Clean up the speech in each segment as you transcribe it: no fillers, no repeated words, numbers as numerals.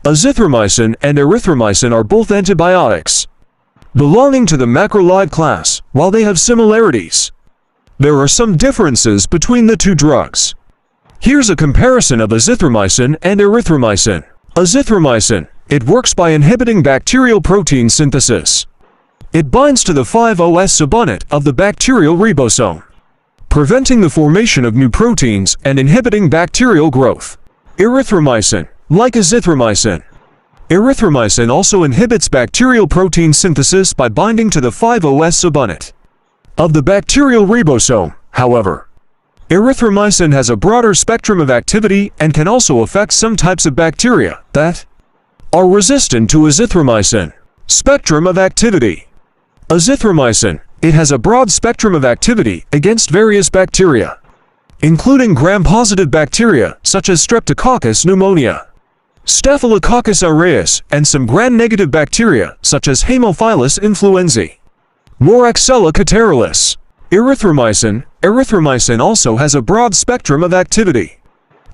Azithromycin and erythromycin are both antibiotics, belonging to the macrolide class. While they have similarities, there are some differences between the two drugs. Here's a comparison of azithromycin and erythromycin. Azithromycin, it works by inhibiting bacterial protein synthesis. It binds to the 5-OS subunit of the bacterial ribosome, preventing the formation of new proteins and inhibiting bacterial growth. Erythromycin, like azithromycin. Erythromycin also inhibits bacterial protein synthesis by binding to the 5-OS subunit of the bacterial ribosome. However, erythromycin has a broader spectrum of activity and can also affect some types of bacteria that are resistant to azithromycin. Spectrum of activity. Azithromycin, it has a broad spectrum of activity against various bacteria, including gram-positive bacteria such as Streptococcus pneumonia, Staphylococcus aureus, and some gram-negative bacteria such as Haemophilus influenzae, Moraxella catarrhalis. Erythromycin also has a broad spectrum of activity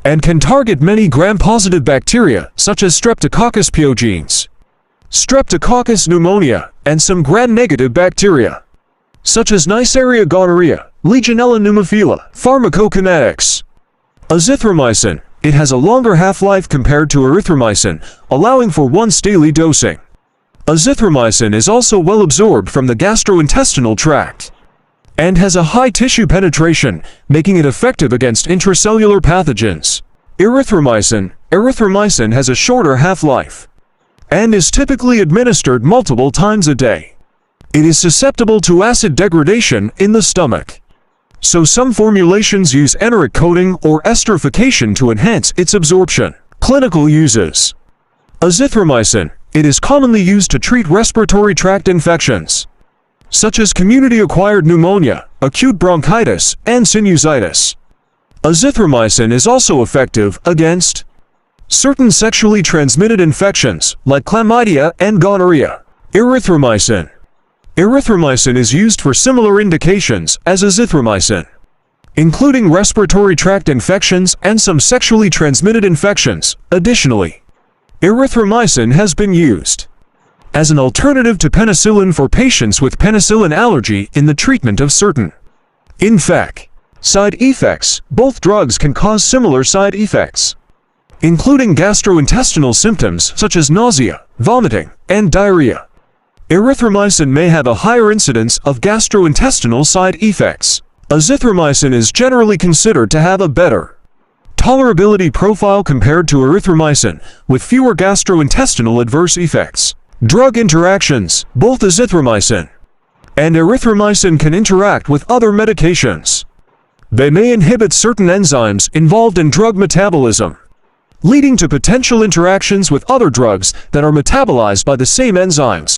and can target many gram-positive bacteria such as Streptococcus pyogenes, Streptococcus pneumonia, and some gram-negative bacteria such as Neisseria gonorrhea, Legionella pneumophila. Pharmacokinetics. Azithromycin, it has a longer half-life compared to erythromycin, allowing for once-daily dosing. Azithromycin is also well absorbed from the gastrointestinal tract and has a high tissue penetration, making it effective against intracellular pathogens. Erythromycin has a shorter half-life and is typically administered multiple times a day. It is susceptible to acid degradation in the stomach, so some formulations use enteric coating or esterification to enhance its absorption. Clinical uses. Azithromycin, it is commonly used to treat respiratory tract infections, such as community-acquired pneumonia, acute bronchitis, and sinusitis. Azithromycin is also effective against certain sexually transmitted infections, like chlamydia and gonorrhea. Erythromycin. Erythromycin is used for similar indications as azithromycin, including respiratory tract infections and some sexually transmitted infections. Additionally, erythromycin has been used as an alternative to penicillin for patients with penicillin allergy in the treatment of certain side effects. Both drugs can cause similar side effects, including gastrointestinal symptoms such as nausea, vomiting, and diarrhea. Erythromycin may have a higher incidence of gastrointestinal side effects. Azithromycin is generally considered to have a better tolerability profile compared to erythromycin, with fewer gastrointestinal adverse effects. Drug interactions. Both azithromycin and erythromycin can interact with other medications. They may inhibit certain enzymes involved in drug metabolism, leading to potential interactions with other drugs that are metabolized by the same enzymes.